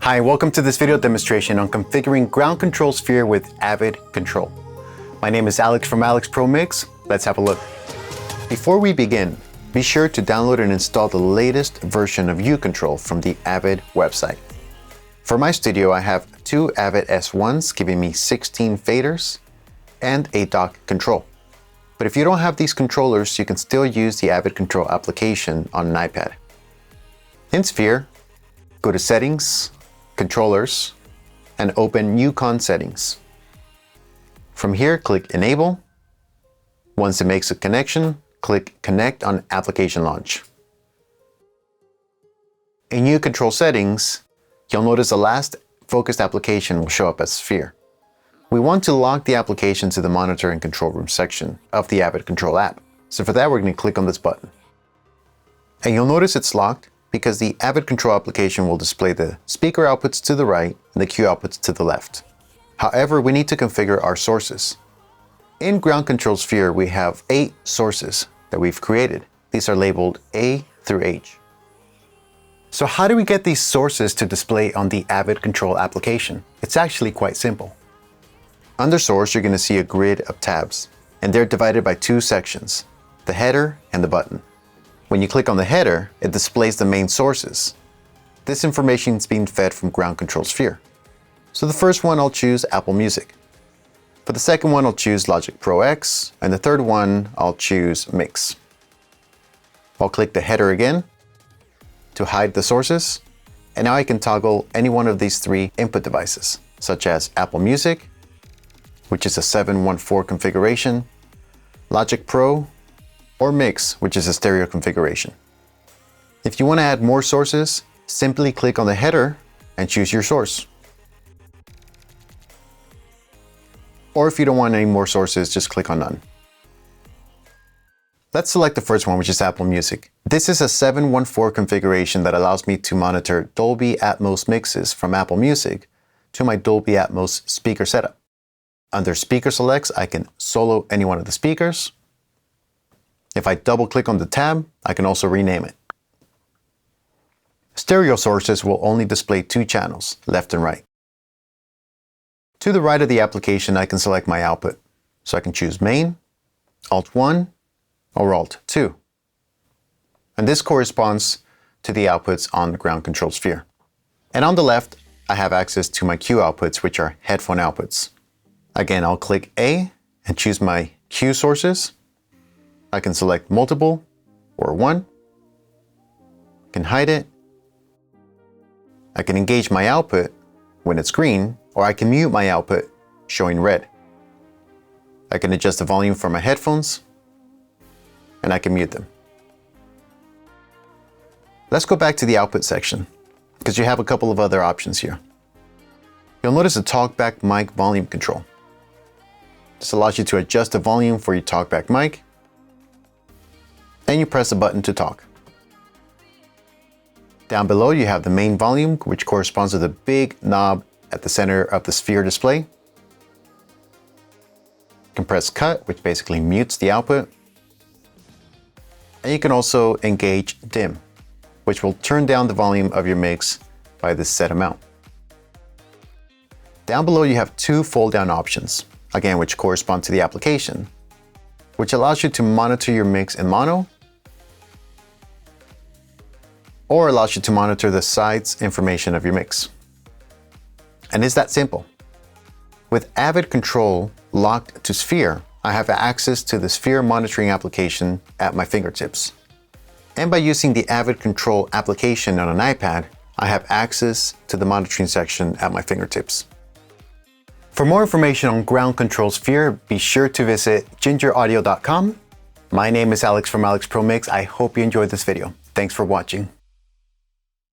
Hi, welcome to this video demonstration on configuring ground control sphere with Avid Control. My name is Alex from AlexProMix. Let's have a look. Before we begin, be sure to download and install the latest version of EUCON from the Avid website. For my studio, I have two Avid S1s giving me 16 faders and a dock control. But if you don't have these controllers, you can still use the Avid Control application on an iPad. In Sphere, go to Settings, Controllers, and open EUCON Settings. From here, click Enable. Once it makes a connection, click Connect on Application Launch. In EUCON Settings, you'll notice the last focused application will show up as Sphere. We want to lock the application to the Monitor and Control Room section of the Avid Control app. So for that, we're going to click on this button. And you'll notice it's locked because the Avid Control application will display the speaker outputs to the right and the cue outputs to the left. However, we need to configure our sources. In Ground Control Sphere, we have 8 sources that we've created. These are labeled A through H. So how do we get these sources to display on the Avid Control application? It's actually quite simple. Under Source, you're going to see a grid of tabs, and they're divided by 2 sections, the header and the button. When you click on the header, it displays the main sources. This information is being fed from Ground Control Sphere. So the first one, I'll choose Apple Music. For the second one, I'll choose Logic Pro X, and the third one, I'll choose Mix. I'll click the header again to hide the sources, and now I can toggle any one of these 3 input devices, such as Apple Music, which is a 714 configuration, Logic Pro, or Mix, which is a stereo configuration. If you want to add more sources, simply click on the header and choose your source. Or if you don't want any more sources, just click on None. Let's select the first one, which is Apple Music. This is a 714 configuration that allows me to monitor Dolby Atmos mixes from Apple Music to my Dolby Atmos speaker setup. Under Speaker Selects, I can solo any one of the speakers. If I double click on the tab, I can also rename it. Stereo sources will only display 2 channels, left and right. To the right of the application, I can select my output. So I can choose Main, Alt-1, or Alt-2. And this corresponds to the outputs on the Ground Control Sphere. And on the left, I have access to my cue outputs, which are headphone outputs. Again, I'll click A and choose my cue sources. I can select multiple or 1. I can hide it. I can engage my output when it's green, or I can mute my output showing red. I can adjust the volume for my headphones, and I can mute them. Let's go back to the output section, because you have a couple of other options here. You'll notice a TalkBack mic volume control. This allows you to adjust the volume for your TalkBack mic, and you press a button to talk. Down below, you have the main volume, which corresponds to the big knob at the center of the sphere display. You can press Cut, which basically mutes the output. And you can also engage Dim, which will turn down the volume of your mix by this set amount. Down below, you have 2 fold-down options, again, which correspond to the application, which allows you to monitor your mix in mono, or allows you to monitor the sides information of your mix. And it's that simple. With Avid Control locked to Sphere, I have access to the Sphere monitoring application at my fingertips. And by using the Avid Control application on an iPad, I have access to the monitoring section at my fingertips. For more information on Ground Control Sphere, be sure to visit gingeraudio.com. My name is Alex from AlexProMix. I hope you enjoyed this video. Thanks for watching.